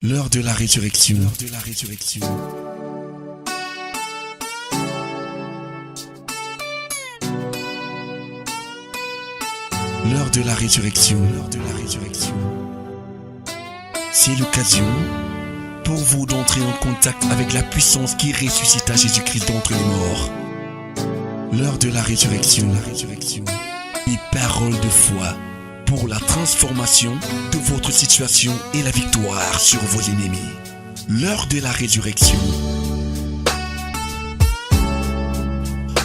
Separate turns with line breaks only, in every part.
L'heure de la résurrection. L'heure de la résurrection. L'heure de la résurrection. L'heure de la résurrection. C'est l'occasion pour vous d'entrer en contact avec la puissance qui ressuscita Jésus-Christ d'entre les morts. L'heure de la résurrection. La résurrection. Et parole de foi pour la transformation de votre situation et la victoire sur vos ennemis. L'heure de la résurrection.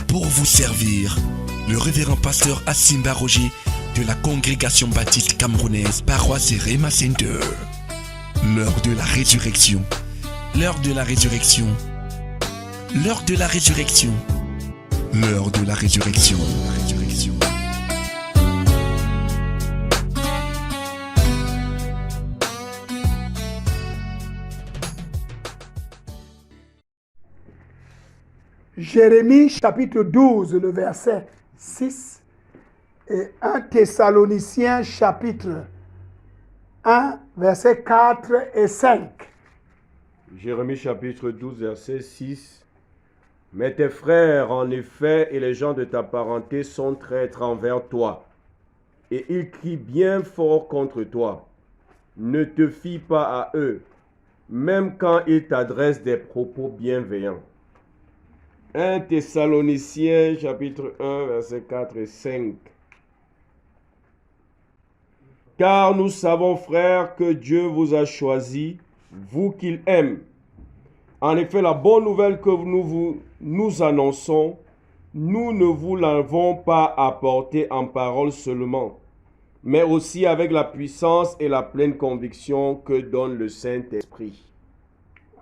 Pour vous servir, le révérend pasteur Asimba Roger de la congrégation baptiste camerounaise Paroisse Rema Center. L'heure de la résurrection. L'heure de la résurrection. L'heure de la résurrection. L'heure de la résurrection. La résurrection.
Jérémie chapitre 12, le verset 6 et 1 Thessaloniciens chapitre 1, verset 4 et 5.
Jérémie chapitre 12, verset 6. Mais tes frères, en effet, et les gens de ta parenté sont traîtres envers toi, et ils crient bien fort contre toi. Ne te fie pas à eux, même quand ils t'adressent des propos bienveillants. 1 Thessaloniciens chapitre 1, verset 4 et 5. Car nous savons, frères, que Dieu vous a choisis, vous qu'il aime. En effet, la bonne nouvelle que nous annonçons, nous ne vous l'avons pas apportée en parole seulement, mais aussi avec la puissance et la pleine conviction que donne le Saint-Esprit.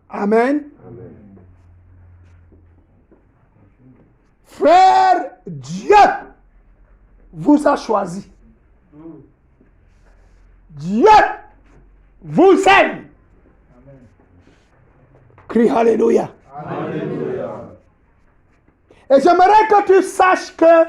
Amen. Amen. Frère, Dieu vous a choisi. Dieu vous aime. Crie Alléluia.
Alléluia.
Et j'aimerais que tu saches que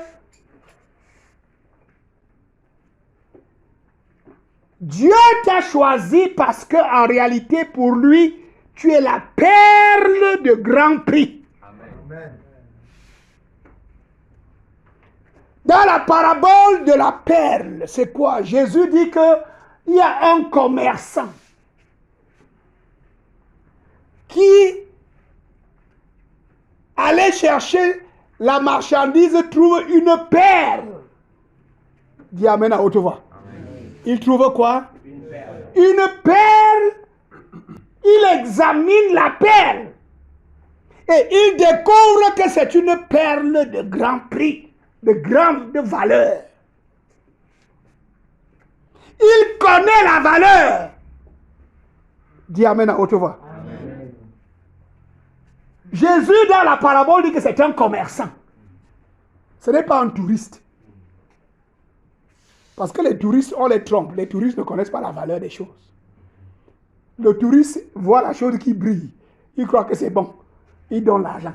Dieu t'a choisi parce que en réalité pour lui, tu es la perle de grand prix.
Amen.
Dans la parabole de la perle, c'est quoi? Jésus dit qu'il y a un commerçant qui allait chercher la marchandise, trouve une perle. Dis Amen à haute voix. Amen. Il trouve quoi? Une perle. Une perle. Il examine la perle. Et il découvre que c'est une perle de grand prix, de grande valeur. Il connaît la valeur. Dis Amen à haute voix. Amen. Jésus, dans la parabole, dit que c'est un commerçant. Ce n'est pas un touriste. Parce que les touristes, on les trompe. Les touristes ne connaissent pas la valeur des choses. Le touriste voit la chose qui brille. Il croit que c'est bon. Il donne l'argent.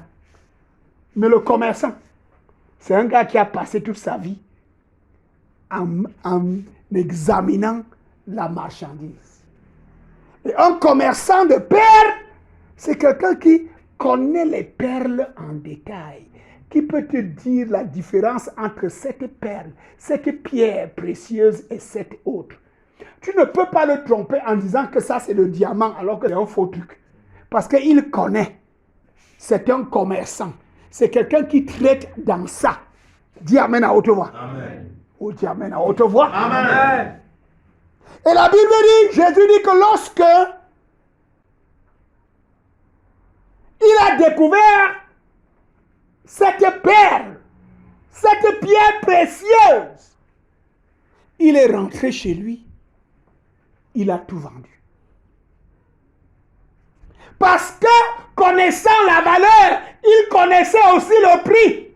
Mais le commerçant, c'est un gars qui a passé toute sa vie en examinant la marchandise. Et un commerçant de perles, c'est quelqu'un qui connaît les perles en détail, qui peut te dire la différence entre cette perle, cette pierre précieuse et cette autre. Tu ne peux pas le tromper en disant que ça c'est le diamant alors que c'est un faux truc. Parce qu'il connaît. C'est un commerçant. C'est quelqu'un qui traite dans ça. Dis Amen à haute voix. Amen. Oh, dis Amen à haute voix. Amen. Et la Bible dit, Jésus dit que lorsque il a découvert cette perle, cette pierre précieuse, il est rentré chez lui. Il a tout vendu. Parce que, connaissant la valeur, il connaissait aussi le prix.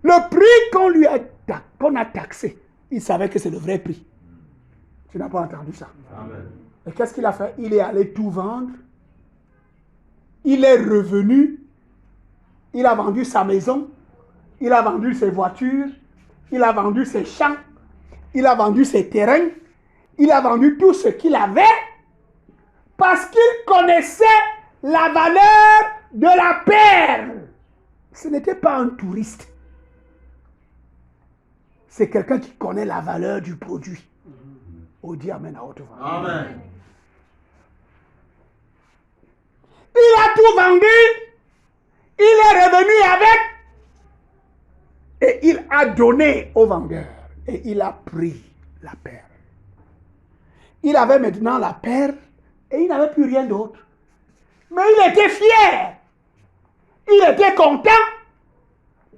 Le prix qu'on a taxé, il savait que c'est le vrai prix. Tu n'as pas entendu ça. Amen. Et qu'est-ce qu'il a fait? Il est allé tout vendre. Il est revenu. Il a vendu sa maison. Il a vendu ses voitures. Il a vendu ses champs. Il a vendu ses terrains. Il a vendu tout ce qu'il avait parce qu'il connaissait la valeur de la perle. Ce n'était pas un touriste. C'est quelqu'un qui connaît la valeur du produit. Oh, dis Amen à haute voix.
Amen.
Il a tout vendu. Il est revenu avec. Et il a donné au vendeur. Et il a pris la perle. Il avait maintenant la perle et il n'avait plus rien d'autre. Mais il était fier. Il était content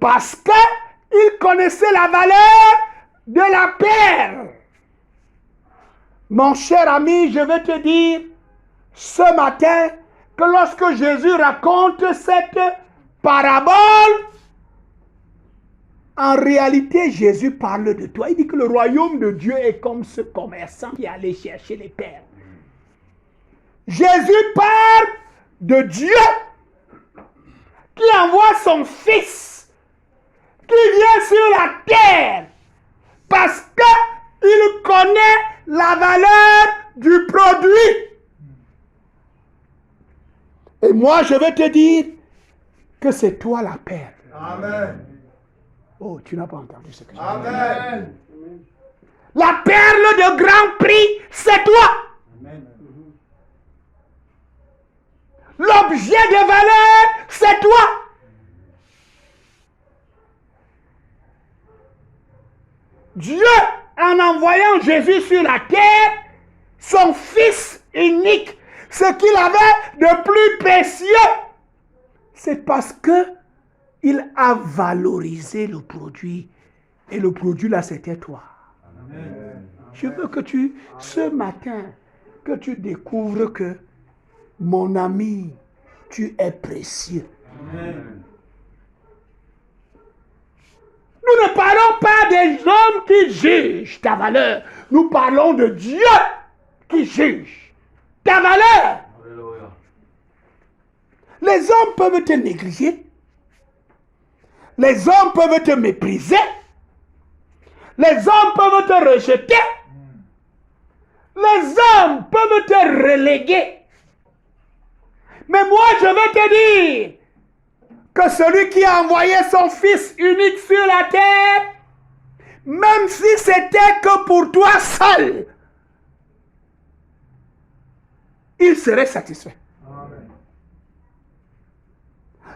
parce qu'il connaissait la valeur de la perle. Mon cher ami, je vais te dire ce matin que lorsque Jésus raconte cette parabole, en réalité, Jésus parle de toi. Il dit que le royaume de Dieu est comme ce commerçant qui allait chercher les perles. Jésus parle de Dieu qui envoie son Fils, qui vient sur la terre, parce qu'il connaît la valeur du produit. Et moi, je vais te dire que c'est toi la perle.
Amen.
Oh, tu n'as pas entendu ce que j'ai dit.
Amen.
La perle de grand prix, c'est toi.
Amen.
L'objet de valeur, c'est toi. Dieu, en envoyant Jésus sur la terre, son Fils unique, ce qu'il avait de plus précieux, c'est parce que il a valorisé le produit. Et le produit là, c'était toi.
Amen.
Je veux que ce matin, que tu découvres que, mon ami, tu es précieux.
Amen.
Nous ne parlons pas des hommes qui jugent ta valeur. Nous parlons de Dieu qui juge ta valeur.
Alléluia.
Les hommes peuvent te négliger. Les hommes peuvent te mépriser. Les hommes peuvent te rejeter. Les hommes peuvent te reléguer. Mais moi, je vais te dire que celui qui a envoyé son Fils unique sur la terre, même si c'était que pour toi seul, il serait satisfait.
Amen.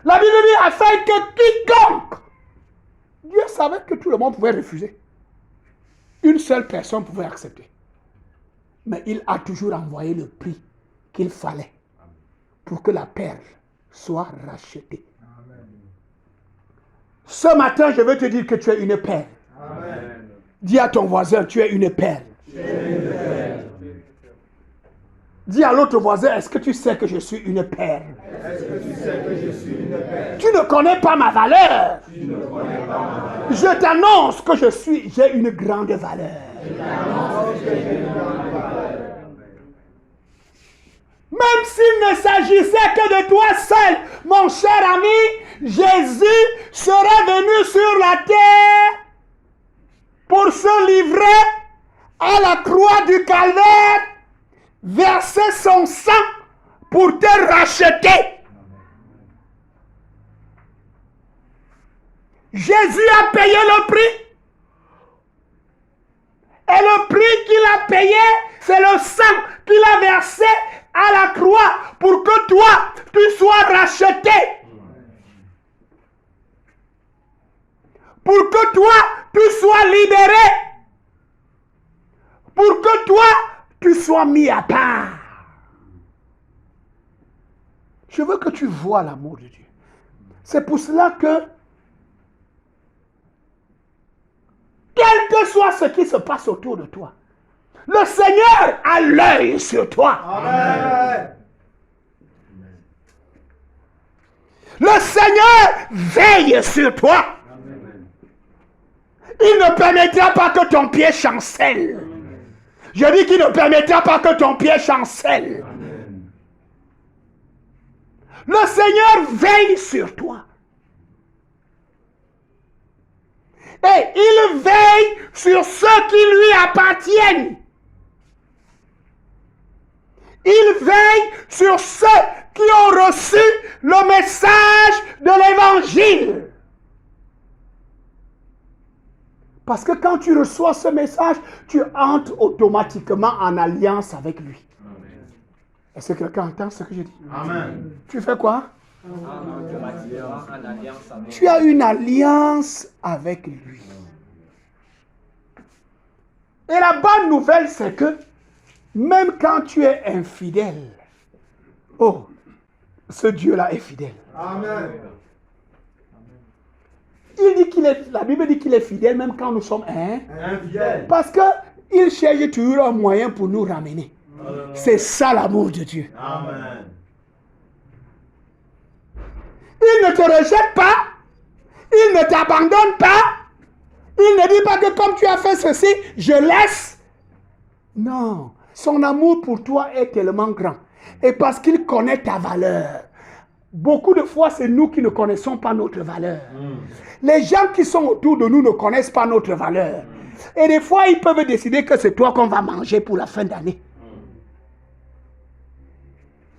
La Bible dit afin que quiconque, Dieu savait que tout le monde pouvait refuser. Une seule personne pouvait accepter. Mais il a toujours envoyé le prix qu'il fallait pour que la perle soit rachetée.
Amen.
Ce matin, je veux te dire que tu es une perle.
Amen.
Dis à ton voisin, tu es une perle.
Tu es une perle.
Dis à l'autre voisin, est-ce que tu sais que je suis une perle?
Est-ce que tu sais que je suis une perle?
Tu ne connais pas ma valeur.
Tu ne connais pas ma valeur.
Je t'annonce que j'ai une grande valeur. Même s'il ne s'agissait que de toi seul, mon cher ami, Jésus serait venu sur la terre pour se livrer à la croix du calvaire, verser son sang pour te racheter. Jésus a payé le prix. Et le prix qu'il a payé, c'est le sang qu'il a versé à la croix pour que toi, tu sois racheté. Pour que toi, tu sois libéré. Pour que toi, tu sois mis à part. Je veux que tu vois l'amour de Dieu. C'est pour cela que, quel que soit ce qui se passe autour de toi, le Seigneur a l'œil sur toi.
Amen.
Le Seigneur veille sur toi.
Amen.
Il ne permettra pas que ton pied chancelle. Je dis qu'il ne permettra pas que ton pied chancelle.
Amen.
Le Seigneur veille sur toi. Et il veille sur ceux qui lui appartiennent. Il veille sur ceux qui ont reçu le message de l'évangile. Parce que quand tu reçois ce message, tu entres automatiquement en alliance avec lui. Est-ce que quelqu'un entend ce que je dis?
Amen.
Tu fais quoi? Tu as une alliance avec lui. Et la bonne nouvelle, c'est que même quand tu es infidèle, oh, ce Dieu-là est fidèle.
Amen.
La Bible dit qu'il est fidèle même quand nous sommes
Infidèle.
parce qu'il cherche toujours un moyen pour nous ramener. C'est ça l'amour de Dieu.
Amen.
Il ne te rejette pas, il ne t'abandonne pas, il ne dit pas que comme tu as fait ceci, je laisse. Non, son amour pour toi est tellement grand. Et parce qu'il connaît ta valeur. Beaucoup de fois, c'est nous qui ne connaissons pas notre valeur. Les gens qui sont autour de nous ne connaissent pas notre valeur. Et des fois, ils peuvent décider que c'est toi qu'on va manger pour la fin d'année.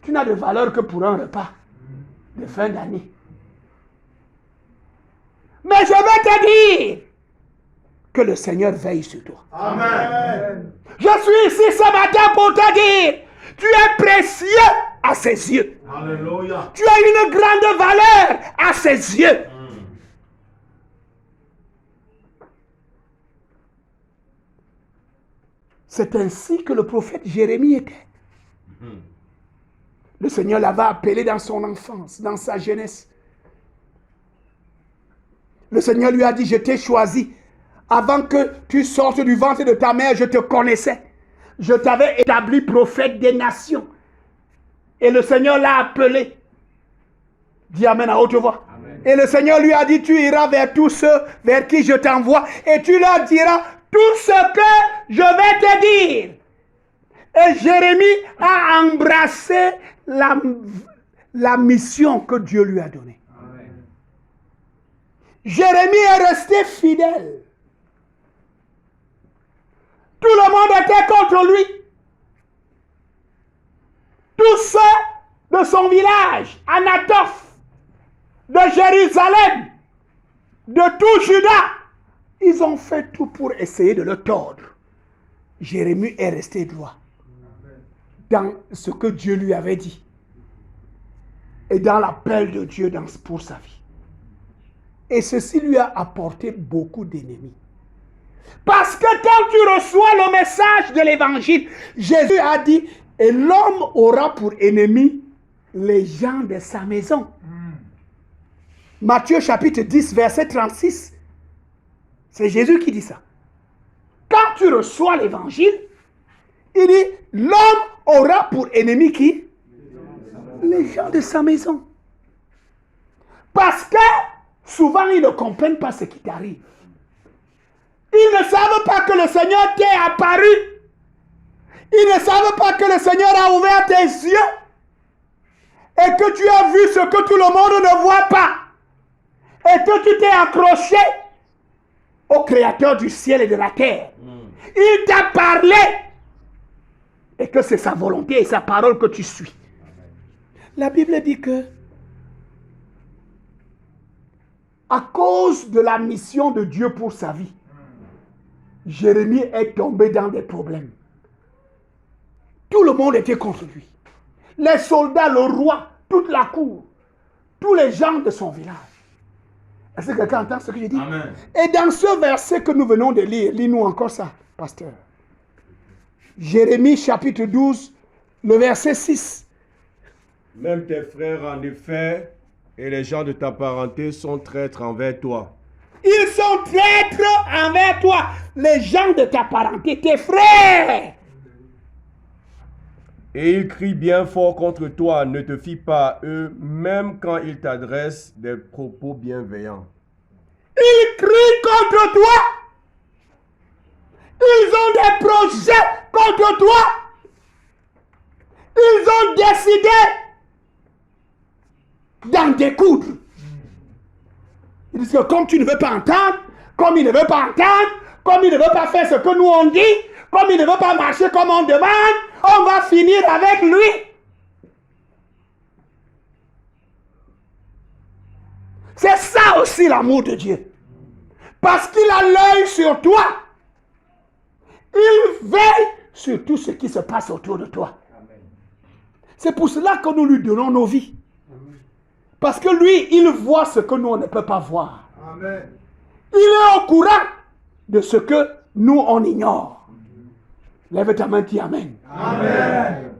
Tu n'as de valeur que pour un repas de fin d'année. Mais je vais te dire que le Seigneur veille sur toi.
Amen.
Je suis ici ce matin pour te dire, tu es précieux à ses yeux.
Alléluia.
Tu as une grande valeur à ses yeux. C'est ainsi que le prophète Jérémie était. Le Seigneur l'avait appelé dans son enfance, dans sa jeunesse. Le Seigneur lui a dit, je t'ai choisi. Avant que tu sortes du ventre de ta mère, je te connaissais. Je t'avais établi prophète des nations. Et le Seigneur l'a appelé. Dis Amen à haute voix. Amen. Et le Seigneur lui a dit, tu iras vers tous ceux vers qui je t'envoie et tu leur diras tout ce que je vais te dire. Et Jérémie a embrassé la mission que Dieu lui a donnée. Amen. Jérémie est resté fidèle. Tout le monde était contre lui. Tous ceux de son village, Anatoph, de Jérusalem, de tout Juda, ils ont fait tout pour essayer de le tordre. Jérémie est resté droit dans ce que Dieu lui avait dit et dans l'appel de Dieu pour sa vie. Et ceci lui a apporté beaucoup d'ennemis. Parce que quand tu reçois le message de l'évangile, Jésus a dit, et l'homme aura pour ennemi les gens de sa maison. Matthieu chapitre 10, verset 36. C'est Jésus qui dit ça. Quand tu reçois l'évangile, il dit, l'homme aura pour ennemi qui? Les gens de sa maison. Parce que souvent, ils ne comprennent pas ce qui t'arrive. Ils ne savent pas que le Seigneur t'est apparu. Ils ne savent pas que le Seigneur a ouvert tes yeux et que tu as vu ce que tout le monde ne voit pas et que tu t'es accroché au Créateur du ciel et de la terre. Il t'a parlé et que c'est sa volonté et sa parole que tu suis. La Bible dit que à cause de la mission de Dieu pour sa vie, Jérémie est tombé dans des problèmes. Tout le monde était contre lui. Les soldats, le roi, toute la cour, tous les gens de son village. Est-ce que quelqu'un entend ce que je dis?
Amen.
Et dans ce verset que nous venons de lire, lis-nous encore ça, pasteur. Jérémie chapitre 12, le verset 6.
Même tes frères, en effet, et les gens de ta parenté sont traîtres envers toi.
Ils sont traîtres envers toi. Les gens de ta parenté, tes frères.
Et ils crient bien fort contre toi. Ne te fie pas à eux, même quand ils t'adressent des propos bienveillants.
Ils crient contre toi. Ils ont des projets contre toi. Ils ont décidé d'en découdre. Ils disent que comme tu ne veux pas entendre, comme il ne veut pas entendre, comme il ne veut pas faire ce que nous on dit, comme il ne veut pas marcher comme on demande, on va finir avec lui. C'est ça aussi l'amour de Dieu. Parce qu'il a l'œil sur toi. Il veille sur tout ce qui se passe autour de toi. C'est pour cela que nous lui donnons nos vies. Parce que lui, il voit ce que nous, on ne peut pas voir.
Amen.
Il est au courant de ce que nous, on ignore. Lève ta main, dis Amen.
Amen.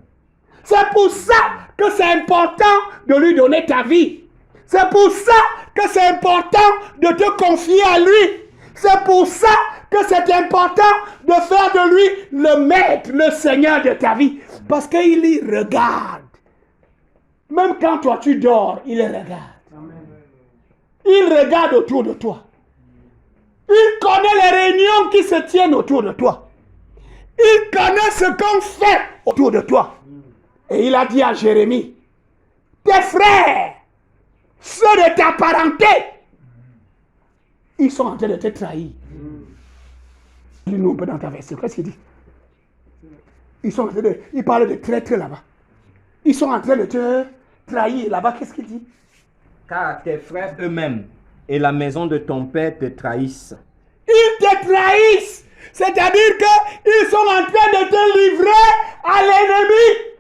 C'est pour ça que c'est important de lui donner ta vie. C'est pour ça que c'est important de te confier à lui. C'est pour ça que c'est important de faire de lui le maître, le Seigneur de ta vie. Parce qu'il y regarde. Même quand toi tu dors, il regarde. Il regarde autour de toi. Il connaît les réunions qui se tiennent autour de toi. Il connaît ce qu'on fait autour de toi. Et il a dit à Jérémie, tes frères, ceux de ta parenté, ils sont en train de te trahir. Dis-nous un peu dans ta version, qu'est-ce qu'il dit? Ils sont en train de, il parle de traître là-bas. Ils sont en train de te trahir là-bas, qu'est-ce qu'il dit?
Car tes frères eux-mêmes et la maison de ton père te trahissent.
Ils te trahissent. C'est-à-dire qu'ils sont en train de te livrer à l'ennemi.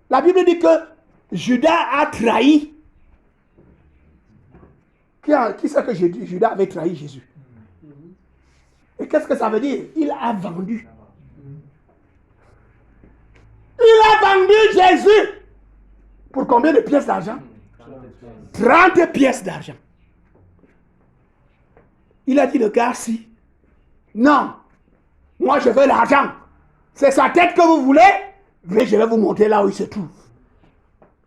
La Bible dit que Judas a trahi. Qui c'est que Judas avait trahi Jésus? Et qu'est-ce que ça veut dire? Il a vendu. Il a vendu Jésus. Pour combien de pièces d'argent? 30 pièces d'argent. Il a dit, le gars, si. Non. Moi, je veux l'argent. C'est sa tête que vous voulez. Mais je vais vous montrer là où il se trouve.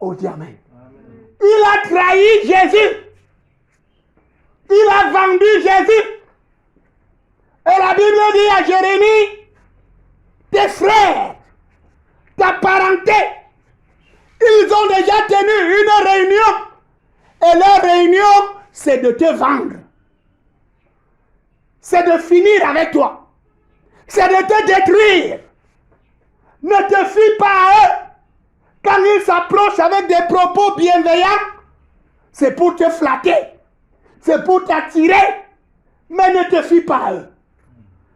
Oh, dis Amen. Il a trahi Jésus. Il a vendu Jésus. Et la Bible dit à Jérémie, tes frères, ta parenté, ils ont déjà tenu une réunion. Et leur réunion, c'est de te vendre. C'est de finir avec toi. C'est de te détruire. Ne te fie pas à eux. Quand ils s'approchent avec des propos bienveillants, c'est pour te flatter. C'est pour t'attirer. Mais ne te fie pas à eux.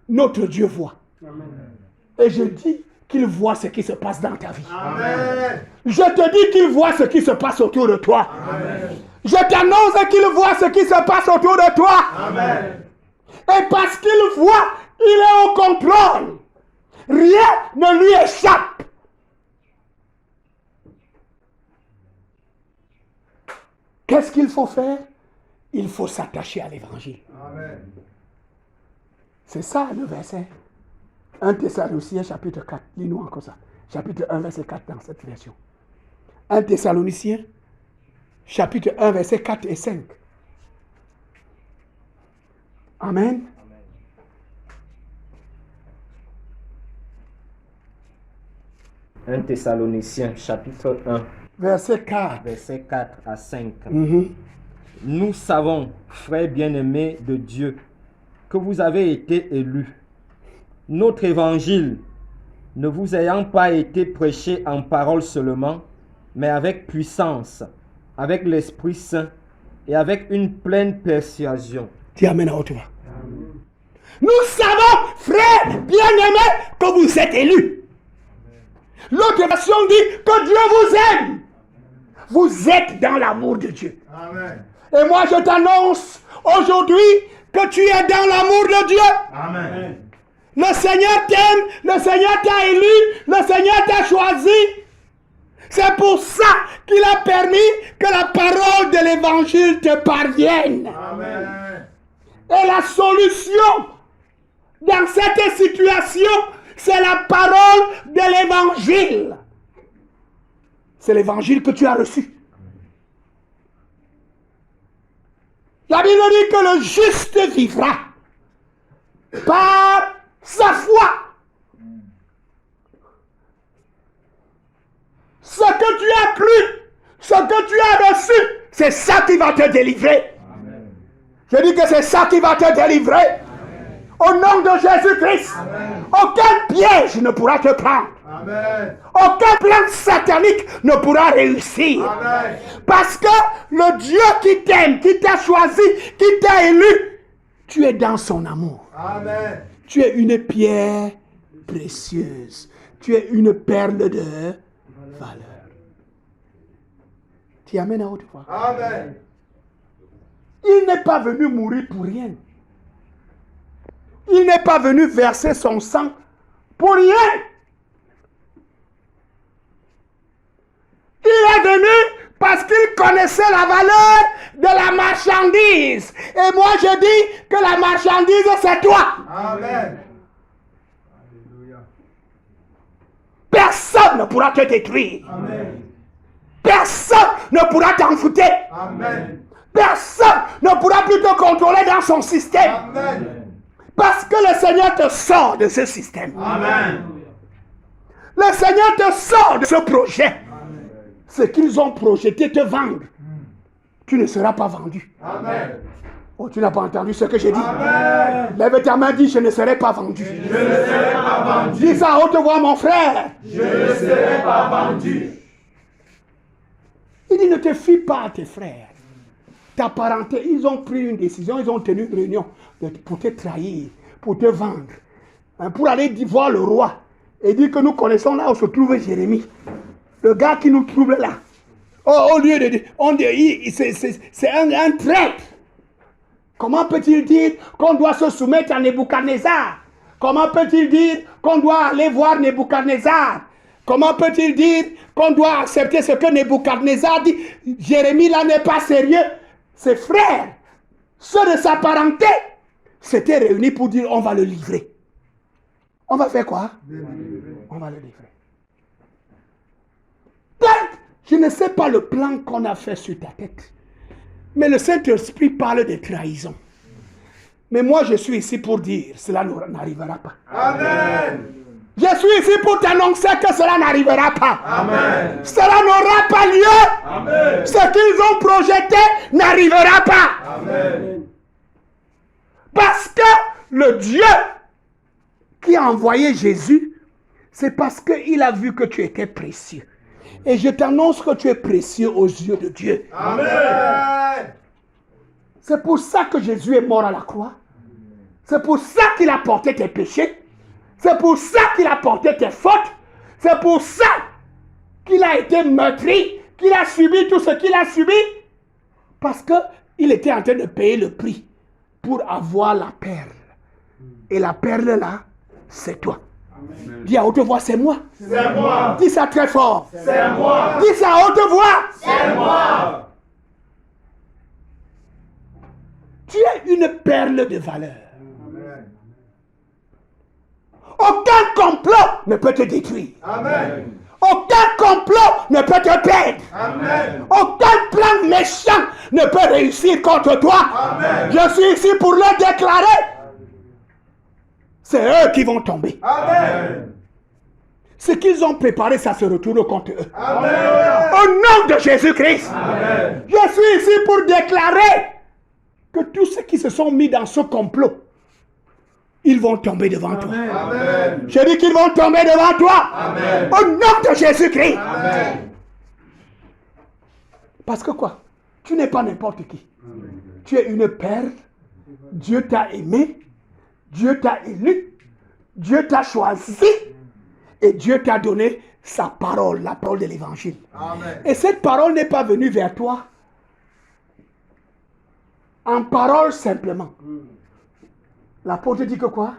Notre Dieu voit. Amen. Et je dis qu'il voit ce qui se passe dans ta vie.
Amen.
Je te dis qu'il voit ce qui se passe autour de toi.
Amen.
Je t'annonce qu'il voit ce qui se passe autour de toi.
Amen.
Et parce qu'il voit, il est au contrôle. Rien ne lui échappe. Qu'est-ce qu'il faut faire? Il faut s'attacher à l'évangile.
Amen.
C'est ça le verset. 1 Thessaloniciens chapitre 4. Lis-nous encore ça. Chapitre 1 verset 4 dans cette version. 1 Thessaloniciens chapitre 1 verset 4 et 5. Amen.
1 Thessaloniciens chapitre 1
Verset 4.
verset 4 à 5.
Mhm.
Nous savons, frères bien-aimés de Dieu, que vous avez été élus. Notre évangile, ne vous ayant pas été prêché en parole seulement, mais avec puissance, avec l'Esprit Saint et avec une pleine persuasion.
Dis Amen à haute voix. Nous savons, frères bien-aimés, que vous êtes élus. L'autre version dit que Dieu vous aime. Vous êtes dans l'amour de Dieu.
Amen.
Et moi je t'annonce aujourd'hui que tu es dans l'amour de Dieu.
Amen.
Le Seigneur t'aime, le Seigneur t'a élu, le Seigneur t'a choisi. C'est pour ça qu'il a permis que la parole de l'évangile te parvienne.
Amen.
Et la solution dans cette situation, c'est la parole de l'évangile. C'est l'évangile que tu as reçu. La Bible dit que le juste vivra par sa foi. Ce que tu as cru, ce que tu as reçu, c'est ça qui va te délivrer.
Amen.
Je dis que c'est ça qui va te délivrer. Au nom de Jésus-Christ, aucun piège ne pourra te prendre.
Amen.
Aucun plan satanique ne pourra réussir.
Amen.
Parce que le Dieu qui t'aime, qui t'a choisi, qui t'a élu, tu es dans son amour.
Amen.
Tu es une pierre précieuse. Tu es une perle de valeur. Tu amènes à haute voix.
Amen.
Il n'est pas venu mourir pour rien. Il n'est pas venu verser son sang pour rien. Il est venu parce qu'il connaissait la valeur de la marchandise. Et moi je dis que la marchandise c'est toi.
Amen.
Personne ne pourra te détruire.
Amen.
Personne ne pourra t'envoûter.
Amen.
Personne ne pourra plus te contrôler dans son système.
Amen.
Parce que le Seigneur te sort de ce système.
Amen.
Le Seigneur te sort de ce projet. Ce qu'ils ont projeté te vendre, tu ne seras pas vendu.
Amen.
Oh, tu n'as pas entendu ce que j'ai dit?
Amen.
Lève ta main, dis, je ne serai pas vendu.
Je ne serai pas vendu.
Dis ça à haute voix, mon frère.
Je ne serai pas vendu.
Il dit, ne te fie pas à tes frères. Ta parenté, ils ont pris une décision, ils ont tenu une réunion pour te trahir, pour te vendre, pour aller voir le roi et dire que nous connaissons là où se trouve Jérémie. Le gars qui nous trouve là. Oh, au lieu de dire, c'est un traître. Comment peut-il dire qu'on doit se soumettre à Nebuchadnezzar? Comment peut-il dire qu'on doit aller voir Nebuchadnezzar? Comment peut-il dire qu'on doit accepter ce que Nebuchadnezzar dit? Jérémie là n'est pas sérieux. Ses frères, ceux de sa parenté, s'étaient réunis pour dire on va le livrer. On va faire quoi? On va le livrer. Donc, je ne sais pas le plan qu'on a fait sur ta tête. Mais le Saint-Esprit parle de trahison. Mais moi, je suis ici pour dire, cela n'arrivera pas.
Amen.
Je suis ici pour t'annoncer que cela n'arrivera pas.
Amen.
Cela n'aura pas lieu.
Amen.
Ce qu'ils ont projeté n'arrivera pas.
Amen.
Parce que le Dieu qui a envoyé Jésus, c'est parce qu'il a vu que tu étais précieux. Et je t'annonce que tu es précieux aux yeux de Dieu.
Amen.
C'est pour ça que Jésus est mort à la croix. C'est pour ça qu'il a porté tes péchés. C'est pour ça qu'il a porté tes fautes. C'est pour ça qu'il a été meurtri, qu'il a subi tout ce qu'il a subi. Parce qu'il était en train de payer le prix pour avoir la perle. Et la perle là, c'est toi. Amen. Dis à haute voix, c'est moi.
C'est moi.
Dis ça très fort.
C'est moi.
Dis ça à haute voix.
C'est moi.
Tu es une perle de valeur.
Amen.
Aucun complot ne peut te détruire.
Amen.
Aucun complot ne peut te perdre.
Amen.
Aucun plan méchant ne peut réussir contre toi.
Amen.
Je suis ici pour le déclarer. C'est eux qui vont tomber.
Amen.
Ce qu'ils ont préparé, ça se retourne contre eux.
Amen.
Au nom de Jésus-Christ,
Amen.
je suis ici pour déclarer que tous ceux qui se sont mis dans ce complot, ils vont tomber devant toi.
Amen.
Je dis qu'ils vont tomber devant toi.
Amen.
Au nom de Jésus-Christ.
Amen.
Parce que quoi? Tu n'es pas n'importe qui. Tu es une perle. Dieu t'a aimé. Dieu t'a élu. Dieu t'a choisi. Et Dieu t'a donné sa parole, la parole de l'évangile.
Amen.
Et cette parole n'est pas venue vers toi en parole simplement. L'apôtre dit que quoi?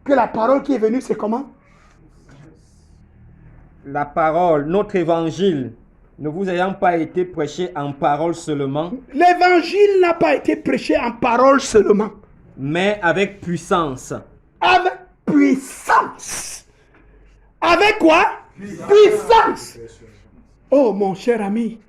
Que la parole qui est venue, c'est comment?
La parole, notre évangile, ne vous ayant pas été prêché en parole seulement,
L'évangile n'a pas été prêché en parole seulement.
mais avec puissance.
Avec puissance. Avec quoi? Puissance. Oh mon cher ami,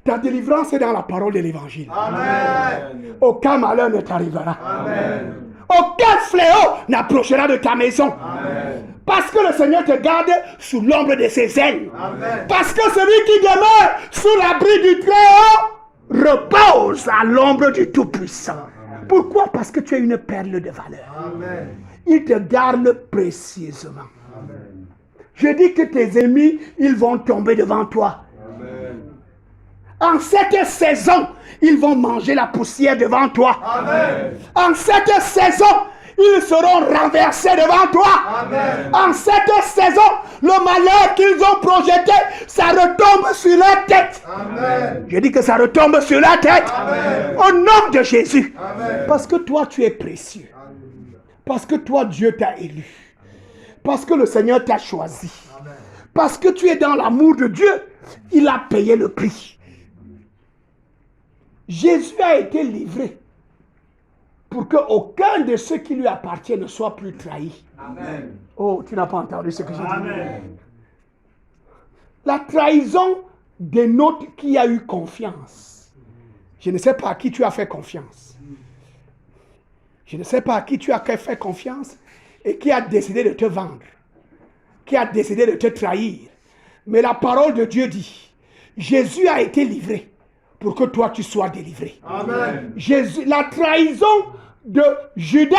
ta délivrance est dans la parole de l'évangile.
Amen.
Aucun malheur ne t'arrivera.
Amen.
Aucun fléau n'approchera de ta maison.
Amen.
Parce que le Seigneur te garde sous l'ombre de ses ailes.
Amen.
Parce que celui qui demeure sous l'abri du Très-Haut repose à l'ombre du Tout-Puissant. Pourquoi? Parce que tu es une perle de valeur.
Amen.
Il te garde précieusement.
Amen.
Je dis que tes ennemis, ils vont tomber devant toi.
Amen.
En cette saison, ils vont manger la poussière devant toi.
Amen.
En cette saison, ils seront renversés devant toi.
Amen.
En cette saison, le malheur qu'ils ont projeté, ça retombe sur leur tête.
Amen.
Je dis que ça retombe sur leur tête.
Amen.
Au nom de Jésus.
Amen.
Parce que toi, tu es précieux. Parce que toi, Dieu t'a élu. Parce que le Seigneur t'a choisi. Parce que tu es dans l'amour de Dieu. Il a payé le prix. Jésus a été livré pour qu'aucun de ceux qui lui appartiennent ne soit plus trahi.
Amen.
Oh, tu n'as pas entendu ce que j'ai dit.
Amen.
La trahison dénote qui a eu confiance. Je ne sais pas à qui tu as fait confiance. Je ne sais pas à qui tu as fait confiance et qui a décidé de te vendre, qui a décidé de te trahir. Mais la parole de Dieu dit, Jésus a été livré pour que toi tu sois délivré.
Amen.
Jésus, la trahison de Judas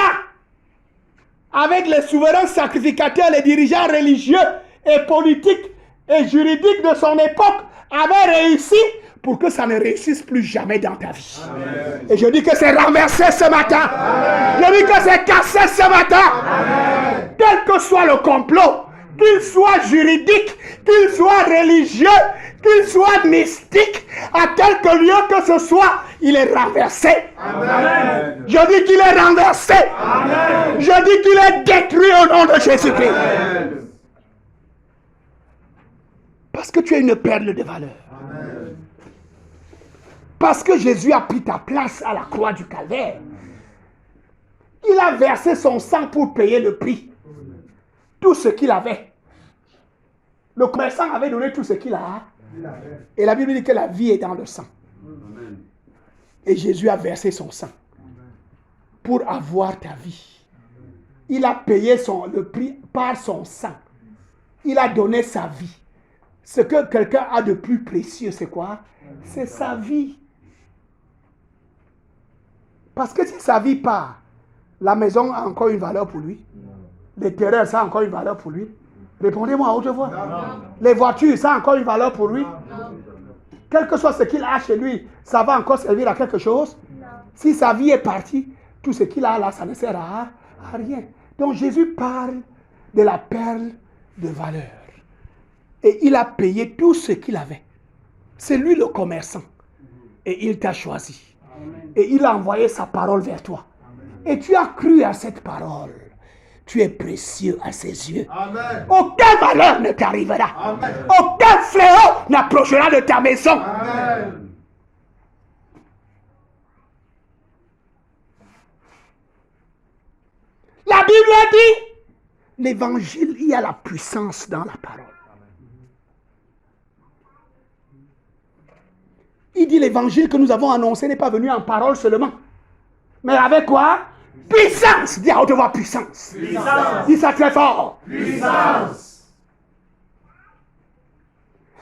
avec les souverains sacrificateurs, les dirigeants religieux et politiques et juridiques de son époque avait réussi pour que ça ne réussisse plus jamais dans ta vie.
Amen.
Et je dis que c'est renversé ce matin.
Amen.
Je dis que c'est cassé ce matin.
Amen.
Quel que soit le complot, qu'il soit juridique, qu'il soit religieux, qu'il soit mystique, à quelque lieu que ce soit, il est renversé.
Amen.
Je dis qu'il est renversé.
Amen.
Je dis qu'il est détruit au nom de Jésus-Christ.
Amen.
Parce que tu es une perle de valeur.
Amen.
Parce que Jésus a pris ta place à la croix du calvaire. Il a versé son sang pour payer le prix. Tout ce qu'il avait. Le commerçant avait donné tout ce qu'il a. Et la Bible dit que la vie est dans le sang. Et Jésus a versé son sang pour avoir ta vie. Il a payé le prix par son sang. Il a donné sa vie. Ce que quelqu'un a de plus précieux, c'est quoi? C'est sa vie. Parce que si sa vie part, la maison a encore une valeur pour lui. Les terrains, ça a encore une valeur pour lui. Répondez-moi à haute voix. Les voitures, ça a encore une valeur pour lui. Quel que soit ce qu'il a chez lui, ça va encore servir à quelque chose. Si sa vie est partie, tout ce qu'il a là, ça ne sert à rien. Donc Jésus parle de la perle de valeur. Et il a payé tout ce qu'il avait. C'est lui le commerçant. Et il t'a choisi. Et il a envoyé sa parole vers toi. Et tu as cru à cette parole. Tu es précieux à ses yeux.
Amen.
Aucun malheur ne t'arrivera.
Amen.
Aucun fléau n'approchera de ta maison.
Amen.
La Bible dit, l'évangile, il y a la puissance dans la parole. Il dit l'évangile que nous avons annoncé n'est pas venu en parole seulement. Mais avec quoi? Puissance. Dis à haute voix puissance.
Puissance.
Dis ça très fort.
Puissance.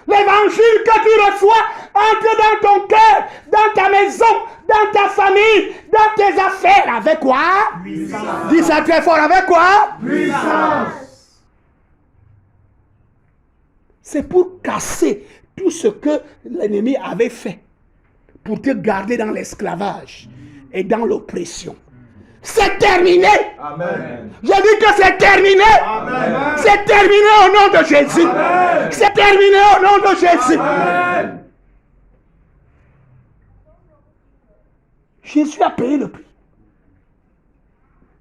L'évangile que tu reçois entre dans ton cœur, dans ta maison, dans ta famille, dans tes affaires. Avec quoi?
Puissance.
Dis ça très fort. Avec quoi?
Puissance.
C'est pour casser tout ce que l'ennemi avait fait pour te garder dans l'esclavage et dans l'oppression. C'est terminé.
Amen.
Je dis que c'est terminé.
Amen.
C'est terminé au nom de Jésus.
Amen.
C'est terminé au nom de Jésus.
Amen.
Jésus a payé le prix.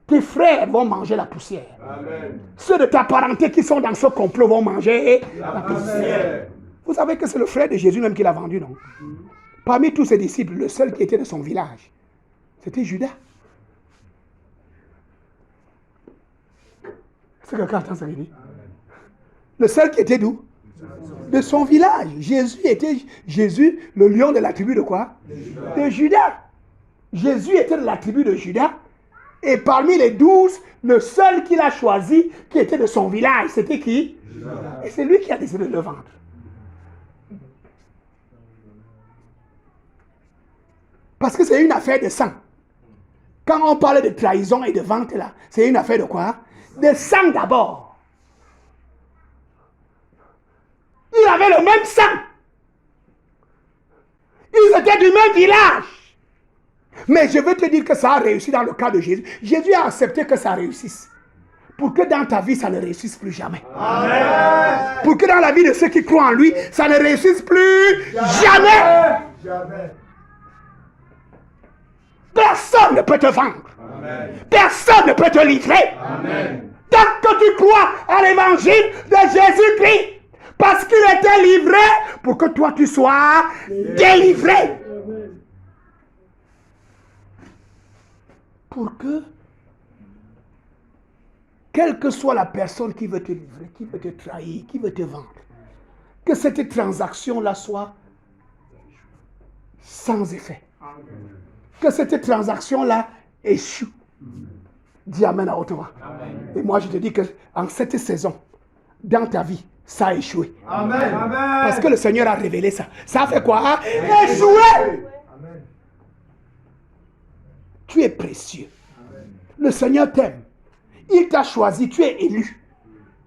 Tes frères vont manger la poussière.
Amen.
Ceux de ta parenté qui sont dans ce complot vont manger la poussière.
Amen.
Vous savez que c'est le frère de Jésus même qui l'a vendu, non? Parmi tous ses disciples, le seul qui était de son village, c'était Judas. Est-ce que quelqu'un entend ce qu'il dit? Le seul qui était d'où? De son village. Jésus était le lion de la tribu de quoi? De Judas. Jésus était de la tribu de Judas. Et parmi les 12, le seul qu'il a choisi, qui était de son village, c'était qui? Judas. Et c'est lui qui a décidé de le vendre. Parce que c'est une affaire de sang. Quand on parle de trahison et de vente, là, c'est une affaire de quoi? De sang d'abord. Ils avaient le même sang. Ils étaient du même village. Mais je veux te dire que ça a réussi dans le cas de Jésus. Jésus a accepté que ça réussisse. Pour que dans ta vie, ça ne réussisse plus jamais.
Amen.
Pour que dans la vie de ceux qui croient en lui, ça ne réussisse plus jamais.
Jamais.
Personne ne peut te vendre.
Amen.
Personne ne peut te livrer.
Amen.
Tant que tu crois à l'évangile de Jésus-Christ. Parce qu'il était livré pour que toi tu sois délivré. Pour que, quelle que soit la personne qui veut te livrer, qui veut te trahir, qui veut te vendre, que cette transaction-là soit sans effet. Que cette transaction-là échoue. Dis Amen à haute voix. Et moi je te dis que en cette saison, dans ta vie, ça a échoué.
Amen.
Parce que le Seigneur a révélé ça. Ça a fait quoi? Échoué.
Amen.
Tu es précieux. Le Seigneur t'aime. Il t'a choisi, tu es élu.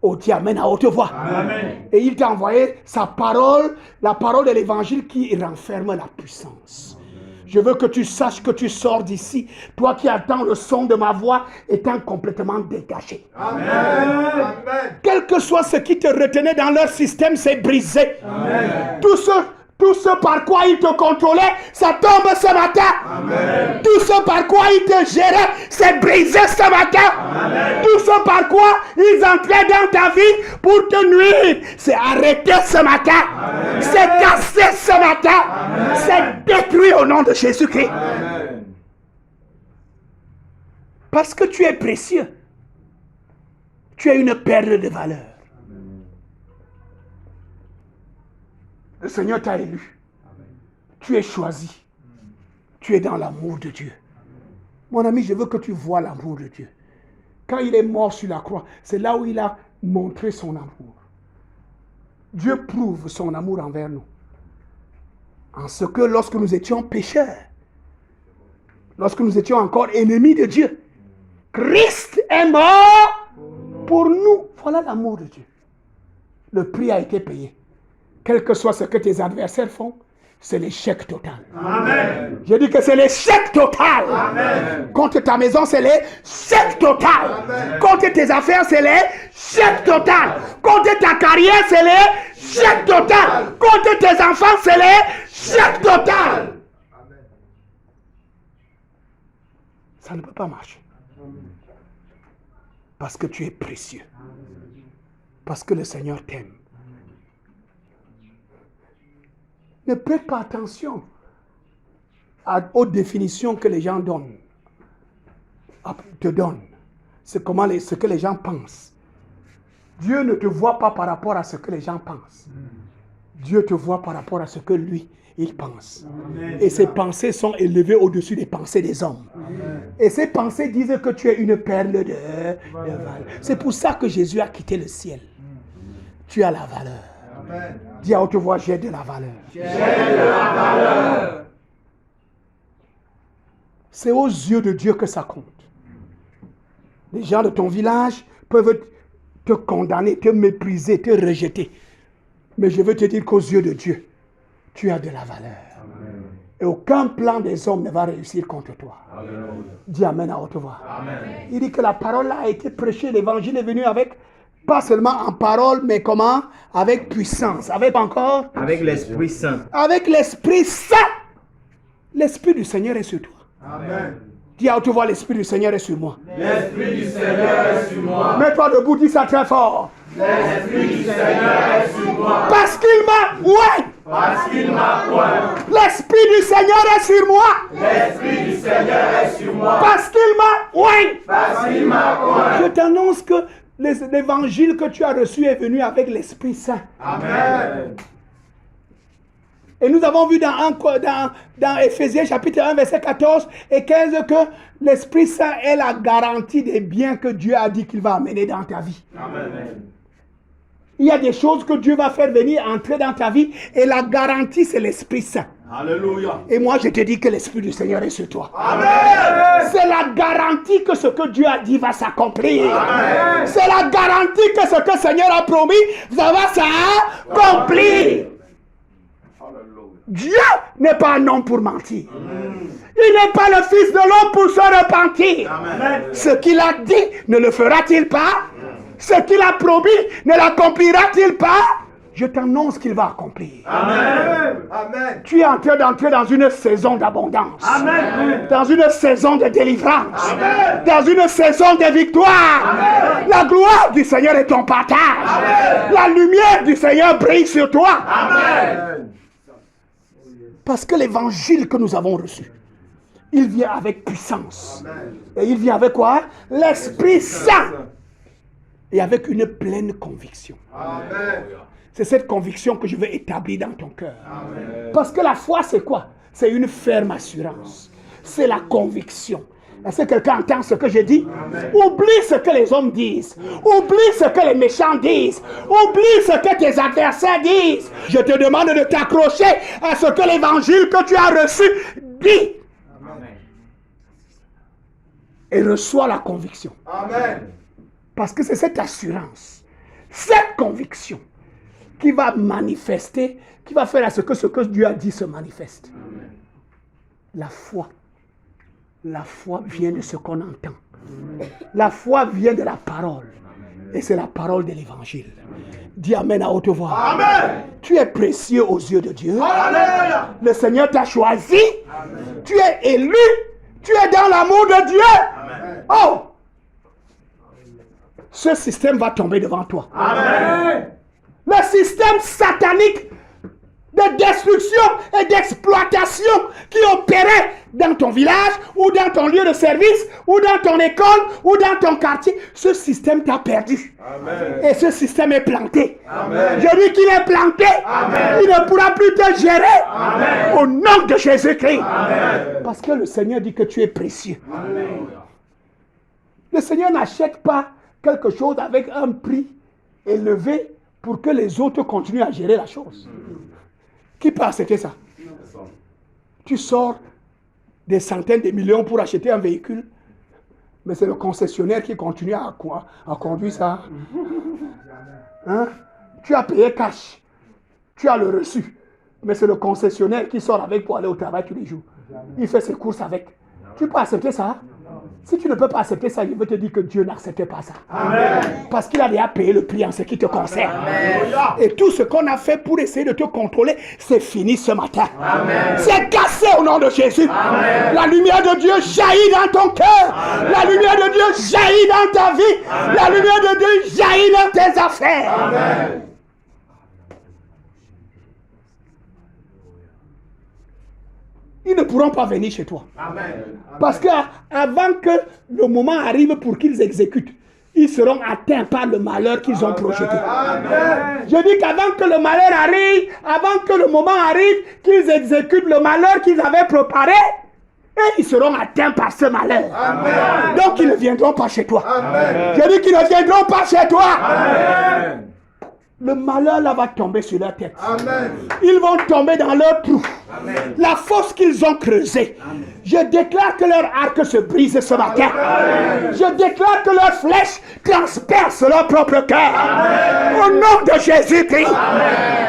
Oh, dis Amen à haute voix.
Amen.
Et il t'a envoyé sa parole, la parole de l'évangile qui renferme la puissance. Je veux que tu saches que tu sors d'ici, toi qui attends le son de ma voix, étant complètement dégagé.
Amen. Amen.
Quel que soit ce qui te retenait dans leur système, c'est brisé.
Amen.
Tout ce par quoi ils te contrôlaient, ça tombe ce matin.
Amen.
Tout ce par quoi ils te géraient, c'est brisé ce matin.
Amen.
Tout ce par quoi ils entraient dans ta vie pour te nuire, c'est arrêté ce matin.
Amen.
C'est cassé ce matin.
Amen.
C'est détruit au nom de Jésus-Christ.
Amen.
Parce que tu es précieux. Tu es une perle de valeur. Le Seigneur t'a élu. Tu es choisi. Tu es dans l'amour de Dieu. Mon ami, je veux que tu vois l'amour de Dieu. Quand il est mort sur la croix, c'est là où il a montré son amour. Dieu prouve son amour envers nous. En ce que lorsque nous étions pécheurs, lorsque nous étions encore ennemis de Dieu, Christ est mort pour nous. Voilà l'amour de Dieu. Le prix a été payé. Quel que soit ce que tes adversaires font, c'est l'échec total.
Amen.
Je dis que c'est l'échec total.
Amen.
Contre ta maison, c'est l'échec total.
Amen.
Contre tes affaires, c'est l'échec total. Contre ta carrière, c'est l'échec total. Contre tes enfants, c'est l'échec total. Ça ne peut pas marcher. Parce que tu es précieux. Parce que le Seigneur t'aime. Ne prête pas attention aux définitions que les gens te donnent. C'est ce que les gens pensent. Dieu ne te voit pas par rapport à ce que les gens pensent. Dieu te voit par rapport à ce que lui, il pense.
Amen.
Et ses pensées sont élevées au-dessus des pensées des hommes.
Amen.
Et ces pensées disent que tu es une perle de valeur. C'est pour ça que Jésus a quitté le ciel. Tu as la valeur.
Amen.
Dis à haute voix, j'ai de la valeur.
J'ai de la valeur.
C'est aux yeux de Dieu que ça compte. Les gens de ton village peuvent te condamner, te mépriser, te rejeter. Mais je veux te dire qu'aux yeux de Dieu, tu as de la valeur.
Amen.
Et aucun plan des hommes ne va réussir contre toi.
Amen.
Dis Amen à haute voix.
Amen.
Il dit que la parole a été prêchée, l'évangile est venu avec, pas seulement en parole, mais comment? Avec puissance. Avec encore?
Avec l'Esprit Saint.
Avec l'Esprit Saint. L'Esprit du Seigneur est sur toi.
Amen.
Dis à haute voix, l'Esprit du Seigneur est sur moi.
L'Esprit du Seigneur est sur moi.
Mets-toi debout, dis ça très fort.
L'Esprit du Seigneur est sur moi.
Parce qu'il m'a oint.
Parce qu'il m'a oint.
L'Esprit du Seigneur est sur moi.
L'Esprit du Seigneur est sur moi.
Parce qu'il m'a oint.
Parce qu'il m'a oint.
Je t'annonce que l'évangile que tu as reçu est venu avec l'Esprit Saint.
Amen.
Et nous avons vu dans Éphésiens chapitre 1, verset 14 et 15 que l'Esprit Saint est la garantie des biens que Dieu a dit qu'il va amener dans ta vie.
Amen.
Il y a des choses que Dieu va faire venir, entrer dans ta vie et la garantie c'est l'Esprit Saint.
Alléluia.
Et moi, je te dis que l'Esprit du Seigneur est sur toi.
Amen.
C'est la garantie que ce que Dieu a dit va s'accomplir. C'est la garantie que ce que le Seigneur a promis, ça va s'accomplir. Dieu n'est pas un homme pour mentir. Il n'est pas le fils de l'homme pour se repentir.
Amen.
Ce qu'il a dit, ne le fera-t-il pas? Ce qu'il a promis, ne l'accomplira-t-il pas? Je t'annonce qu'il va accomplir.
Amen. Amen.
Tu es en train d'entrer dans une saison d'abondance.
Amen.
Dans une saison de délivrance.
Amen.
Dans une saison de victoire.
Amen.
La gloire du Seigneur est ton partage.
Amen.
La lumière du Seigneur brille sur toi.
Amen.
Parce que l'évangile que nous avons reçu, il vient avec puissance.
Amen.
Et il vient avec quoi? L'Esprit Saint. Et avec une pleine conviction.
Amen.
C'est cette conviction que je veux établir dans ton cœur.
Amen.
Parce que la foi, c'est quoi? C'est une ferme assurance. C'est la conviction. Est-ce que quelqu'un entend ce que je dis? Amen. Oublie ce que les hommes disent. Oublie ce que les méchants disent. Oublie ce que tes adversaires disent. Je te demande de t'accrocher à ce que l'évangile que tu as reçu dit.
Amen.
Et reçois la conviction.
Amen.
Parce que c'est cette assurance, cette conviction qui va manifester, qui va faire à ce que Dieu a dit se manifeste. Amen. La foi vient de ce qu'on entend. La foi vient de la parole. Et c'est la parole de l'évangile. Dis Amen à haute voix.
Amen.
Tu es précieux aux yeux de Dieu.
Alléluia.
Le Seigneur t'a choisi.
Amen.
Tu es élu. Tu es dans l'amour de Dieu.
Amen.
Oh! Ce système va tomber devant toi.
Amen.
Le système satanique de destruction et d'exploitation qui opérait dans ton village ou dans ton lieu de service ou dans ton école ou dans ton quartier, ce système t'a perdu.
Amen.
Et ce système est planté.
Amen.
Je dis qu'il est planté.
Amen.
Il ne pourra plus te gérer.
Amen.
Au nom de Jésus-Christ.
Amen.
Parce que le Seigneur dit que tu es précieux.
Amen.
Le Seigneur n'achète pas quelque chose avec un prix élevé pour que les autres continuent à gérer la chose. Qui peut accepter ça? Tu sors des centaines de millions pour acheter un véhicule, mais c'est le concessionnaire qui continue à conduire ça. Hein? Tu as payé cash, tu as le reçu, mais c'est le concessionnaire qui sort avec pour aller au travail tous les jours. Il fait ses courses avec. Tu peux accepter ça? Si tu ne peux pas accepter ça, je veux te dire que Dieu n'accepte pas ça.
Amen.
Parce qu'il a déjà payé le prix en ce qui te concerne.
Alléluia.
Et tout ce qu'on a fait pour essayer de te contrôler, c'est fini ce matin.
Amen.
C'est cassé au nom de Jésus.
Amen.
La lumière de Dieu jaillit dans ton cœur. La lumière de Dieu jaillit dans ta vie. La lumière de Dieu jaillit dans tes affaires.
Amen.
Ils ne pourront pas venir chez toi.
Amen.
Parce qu'avant que le moment arrive pour qu'ils exécutent, ils seront atteints par le malheur qu'ils ont projeté.
Amen.
Je dis qu'avant que le malheur arrive, avant que le moment arrive, qu'ils exécutent le malheur qu'ils avaient préparé, et ils seront atteints par ce malheur.
Amen.
Donc ils ne viendront pas chez toi.
Amen.
Je dis qu'ils ne viendront pas chez toi.
Amen.
Le malheur là va tomber sur leur tête.
Amen.
Ils vont tomber dans leur trou.
Amen.
La fosse qu'ils ont creusée. Je déclare que leur arc se brise ce matin.
Amen.
Je déclare que leurs flèches transpercent leur propre cœur. Au nom de Jésus-Christ.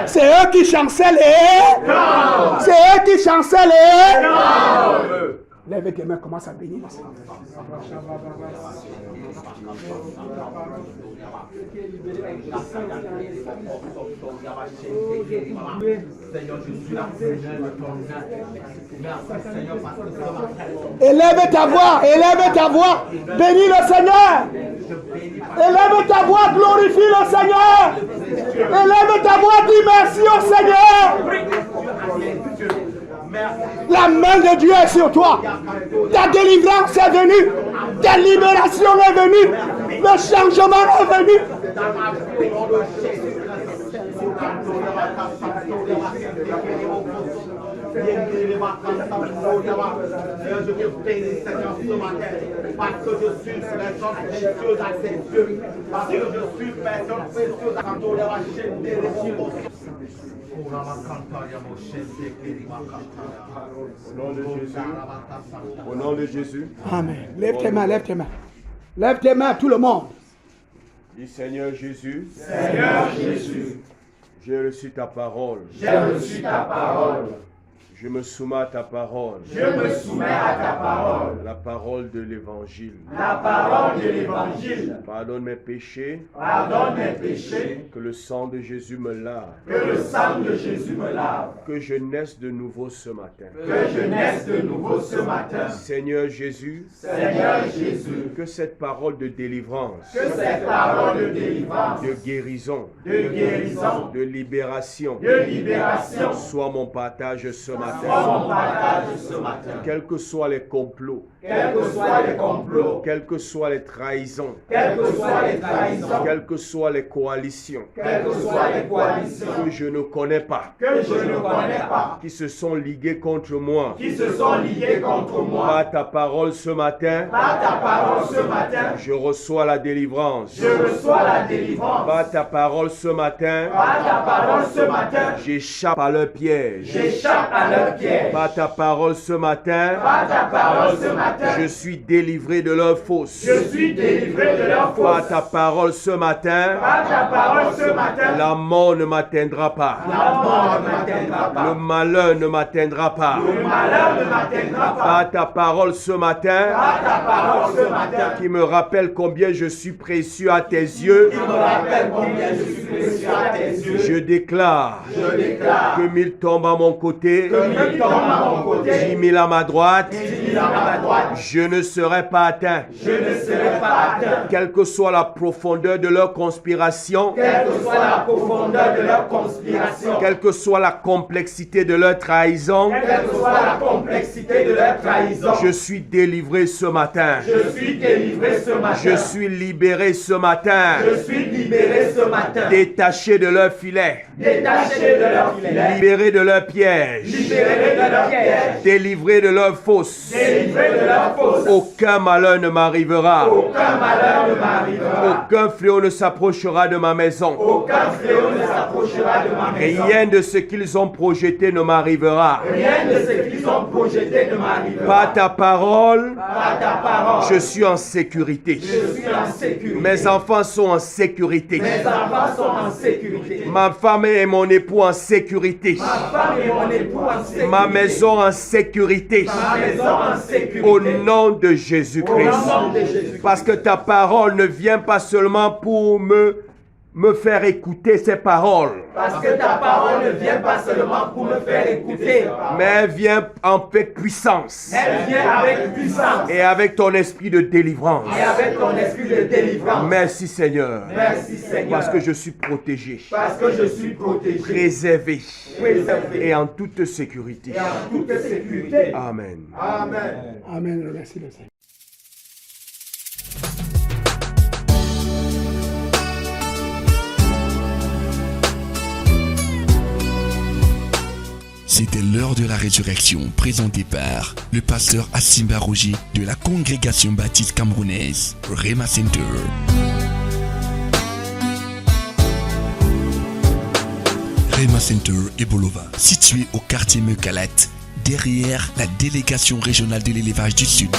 C'est eux qui chancellent et... C'est eux qui chancellent et... Lève tes mains, commence à bénir. Élève ta voix, élève ta voix. Bénis le Seigneur. Élève ta voix, glorifie le Seigneur. Élève ta voix, dis merci au Seigneur. La main de Dieu est sur toi. Ta délivrance est venue. Ta libération est venue. Le changement est venu.
dans ma vie au nom de Jésus-Christ. Je te bénis, Seigneur, ce matin, parce que je suis personne précieuse à tes yeux, parce que je suis personne précieuse à ton
Au nom de Jésus.
Amen. Lève tes mains, lève tes mains. Lève tes mains, tout le monde.
Dis Seigneur Jésus,
Seigneur Jésus,
j'ai reçu ta parole.
j'ai reçu ta parole.
Je me soumets à ta parole.
Je me soumets à ta parole.
La parole de l'évangile.
La parole de l'évangile.
Pardonne mes péchés.
Pardonne mes péchés.
Que le sang de Jésus me lave.
Que le sang de Jésus me lave.
Que je naisse de nouveau ce matin.
Que je naisse de nouveau ce matin.
Seigneur Jésus,
Seigneur Jésus,
que cette parole de délivrance,
que cette parole de délivrance,
de guérison,
de guérison,
de libération,
de libération
soit mon partage ce matin.
soit mon partage ce matin.
Quels que soient les complots,
Quels que soient les complots,
quelles que soient les trahisons,
quelles que soient les trahisons,
quelles que soient les coalitions
quelles que soient les coalitions
que je ne connais pas,
que je ne connais pas,
qui se sont liguées contre moi,
qui se sont liés contre moi,
par ta parole ce matin,
par ta parole ce matin,
je reçois la délivrance.
je reçois la délivrance.
Par ta parole ce matin,
Par ta parole ce matin,
j'échappe à leur piège.
j'échappe à leur piège.
Par ta parole ce matin,
Par ta parole ce matin,
je suis délivré de leur fausse.
je suis délivré de leur
Par
fausse.
ta parole ce matin,
Par ta parole ce matin,
la mort ne m'atteindra pas.
la mort ne m'atteindra
Le
pas.
malheur ne m'atteindra pas.
Le malheur ne m'atteindra pas.
Par ta parole ce matin,
Par ta parole ce matin,
qui me rappelle combien je suis précieux à tes yeux,
qui me rappelle combien je suis précieux à tes yeux.
je déclare
Je déclare
que 1000 tombent à mon côté,
que 1000 tombent à mon côté,
10 000 à ma droite,
10 000 à ma droite,
je ne serai pas atteint.
je ne serai pas atteint.
Quelle que soit la profondeur de leur conspiration,
Quelle que soit la profondeur de leur conspiration,
quelle que soit la complexité de leur trahison,
quelle que soit la complexité de leur trahison,
je suis délivré ce matin.
je suis délivré ce matin.
Je suis libéré ce matin.
Je suis libéré ce matin.
Détaché de leur filet,
Détaché de leur filet,
libéré de leur piège,
libéré de leur piège,
délivré de leur fosse.
délivré de leur fausse.
Aucun malheur ne m'arrivera.
Aucun malheur ne m'arrivera.
Aucun fléau ne s'approchera de ma maison.
Aucun fléau ne s'approchera de ma maison.
Rien de ce qu'ils ont projeté ne m'arrivera.
Rien de ce qu'ils ont projeté ne m'arrivera.
Par ta parole,
Par ta parole,
je suis en sécurité.
je suis en sécurité.
Mes enfants sont en sécurité.
Mes enfants sont en sécurité.
Ma femme et mon époux en sécurité.
Ma femme et mon époux en sécurité.
Ma maison en sécurité.
Ma maison en sécurité.
Au nom de
Au
Jésus-Christ.
nom de Jésus.
Parce que ta parole ne vient pas seulement pour me faire écouter ces paroles,
Parce que ta parole ne vient pas seulement pour me faire écouter,
mais elle vient avec puissance
elle vient avec puissance
et avec ton esprit de délivrance.
et avec ton esprit de délivrance.
Merci Seigneur,
Merci Seigneur.
parce que je suis protégé,
Parce que je suis protégé,
préservé
préservé
et en toute sécurité.
et en toute sécurité.
Amen.
Amen.
Amen. Remercie le Seigneur.
C'était l'heure de la résurrection présentée par le pasteur Assimba Roger de la congrégation baptiste camerounaise Rema Center. Rema Center et Bolova, situé au quartier Meucalat, derrière la délégation régionale de l'élevage du Sud.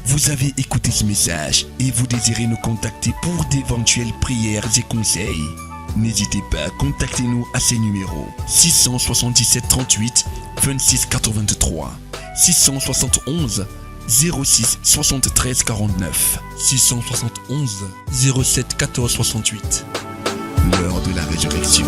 Vous avez écouté ce message et vous désirez nous contacter pour d'éventuelles prières et conseils. N'hésitez pas à contacter nous à ces numéros 677 38 26 83 671 06 73 49 671 07 14 68. L'heure de la résurrection.